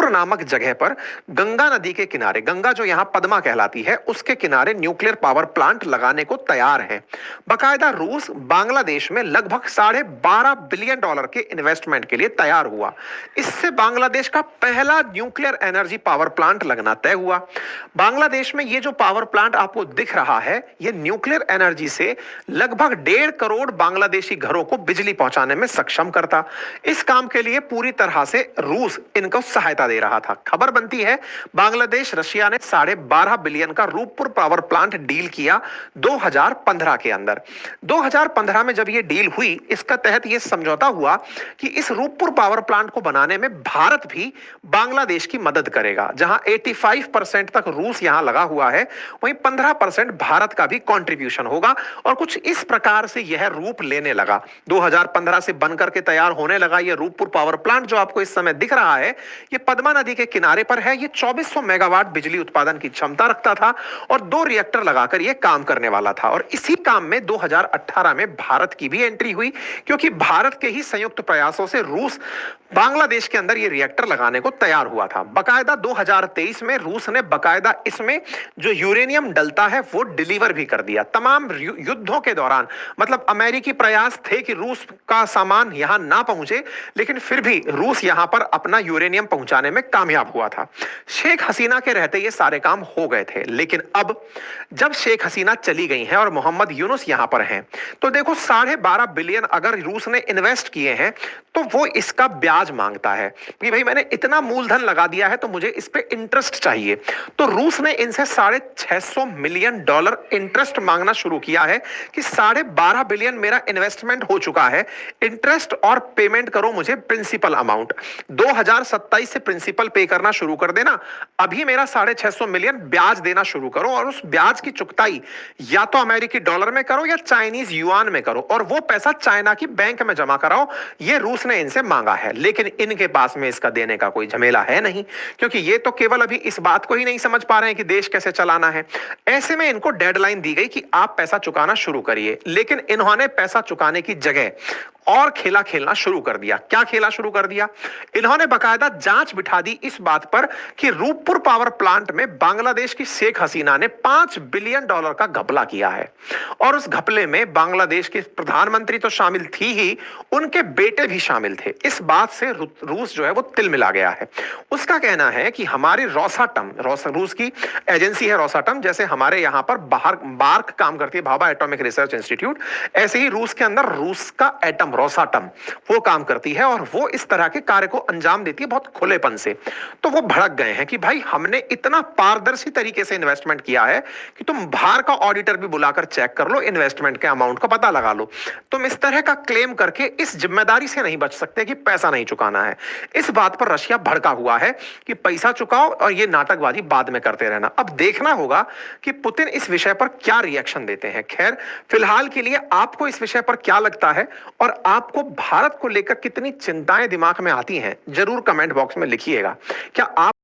रूपपुर नामक जगह पर गंगा नदी के किनारे, गंगा जो यहां पद्मा कहलाती है, उसके किनारे न्यूक्लियर पावर प्लांट लगाने को तैयार है। बकायदा रूस बांग्लादेश में लगभग $12.5 बिलियन के इन्वेस्टमेंट के लिए तैयार हुआ। इससे बांग्लादेश का पहला न्यूक्लियर एनर्जी पावर प्लांट लगना तय हुआ। बांग्लादेश में ये जो पावर प्लांट आपको दिख रहा है, ये न्यूक्लियर एनर्जी से लगभग 1.5 करोड़ बांग्लादेशी घरों को बिजली पहुंचाने में सक्षम करता। इस काम के लिए पूरी तरह से रूस इनको सहायता दे रहा था। खबर बनती है बांग्लादेश रशिया ने $12.5 बिलियन का रूपपुर पावर प्लांट डील किया 2015 के अंदर। 2015 में जब यह डील हुई, इसका तहत यह समझौता हुआ कि इस रूपपुर पावर प्लांट को बनाने में भारत भी बांग्लादेश की मदद करेगा। जहां 85% तक रूस यहां लगा हुआ है, वहीं 15% भारत का भी कंट्रीब्यूशन होगा और कुछ इस प्रकार से यह रूप लेने लगा। 2015 से बनकर के तैयार होने लगा यह रूपपुर पावर प्लांट जो आपको इस समय दिख रहा है। यह पद्मा नदी के किनारे पर है। यह 2400 मेगावाट बिजली उत्पादन की क्षमता रखता था और 2 रिएक्टर लगाकर यह काम करने वाला था। और इसी काम में 2018 में भारत की भी एंट्री हुई, क्योंकि भारत के ही संयुक्त प्रयासों से रूस बांग्लादेश के अंदर यह रिएक्टर लगाने को तैयार हुआ था। बकायदा 2023 में रूस ने बकायदा इसमें जो यूरेनियम डलता है वो डिलीवर भी कर दिया। तमाम युद्धों के दौरान, मतलब अमेरिकी प्रयास थे कि रूस का सामान यहां ना पहुंचे, लेकिन फिर भी रूस यहां पर अपना यूरेनियम पहुंचाने में कामयाब हुआ था। शेख हसीना के रहते ये सारे काम हो गए थे, लेकिन अब जब शेख हसीना चली गई हैं और मोहम्मद यूनुस यहां पर हैं, तो देखो $12.5 बिलियन अगर रूस ने इन्वेस्ट किए हैं तो वो इसका ब्याज मांगता है कि भाई मैंने इतना मूलधन लगा दिया है तो मुझे इस पे इंटरेस्ट चाहिए। तो रूस ने इनसे $650 मिलियन इंटरेस्ट मांगना शुरू किया है कि $12.5 बिलियन मेरा इन्वेस्टमेंट हो चुका है, इंटरेस्ट और पेमेंट करो मुझे प्रिंसिपल अमाउंट। 2027 से प्रिंसिपल पे करना शुरू कर देना, अभी मेरा $650 मिलियन ब्याज देना शुरू करो और उस ब्याज की चुकताई या तो अमेरिकी डॉलर में करो या चाइनीज युआन में करो और वो पैसा चाइना की बैंक में जमा कराओ। ये रूस ने इनसे मांगा है, लेकिन इनके पास में इसका देने का कोई झमेला है नहीं, क्योंकि ये तो केवल अभी इस बात को ही नहीं समझ पा रहे हैं कि देश कैसे चलाना है। ऐसे में इनको डेडलाइन दी गई कि आप पैसा चुकाना शुरू करिए, लेकिन इन्होंने पैसा चुकाने की जगह और खेला खेलना शुरू कर दिया। क्या खेला शुरू कर दिया? इन्होंने बकायदा जांच बिठा दी इस बात पर कि रूपपुर पावर प्लांट में बांग्लादेश की शेख हसीना ने $5 बिलियन का घपला किया है और उस घपले में बांग्लादेश के प्रधानमंत्री तो शामिल थी ही, उनके बेटे भी शामिल थे। इस बात से रूस जो है वो तिलमिला गया है। उसका कहना है कि हमारी रोसाटम, रूस की एजेंसी है रोसाटम, जैसे हमारे यहां पर बाहर बार्क काम करती है, भाभा एटॉमिक रिसर्च इंस्टीट्यूट, ऐसे ही रूस के अंदर रूस का एटम रोसाटम वो काम करती है और वो इस तरह के कार्य को अंजाम देती है बहुत खुलेपन से। तो वो भड़क गए हैं कि भाई हमने इतना पारदर्शी तरीके से इन्वेस्टमेंट किया है कि तुम बाहर का ऑडिटर भी बुलाकर चेक कर लो, इन्वेस्टमेंट के अमाउंट का पता लगा लो। तुम इस तरह का क्लेम करके इस जिम्मेदारी से नहीं बच सकते कि पैसा नहीं चुकाना है। इस बात पर रशिया भड़का हुआ है कि पैसा चुकाओ और ये नाटकबाजी बाद में करते रहना। अब देखना होगा कि पुतिन इस विषय पर क्या रिएक्शन देते हैं। खैर, फिलहाल के लिए आपको इस विषय पर क्या लगता है और आपको भारत को लेकर कितनी चिंताएं दिमाग में आती हैं, जरूर कमेंट बॉक्स में लिखिएगा। क्या आप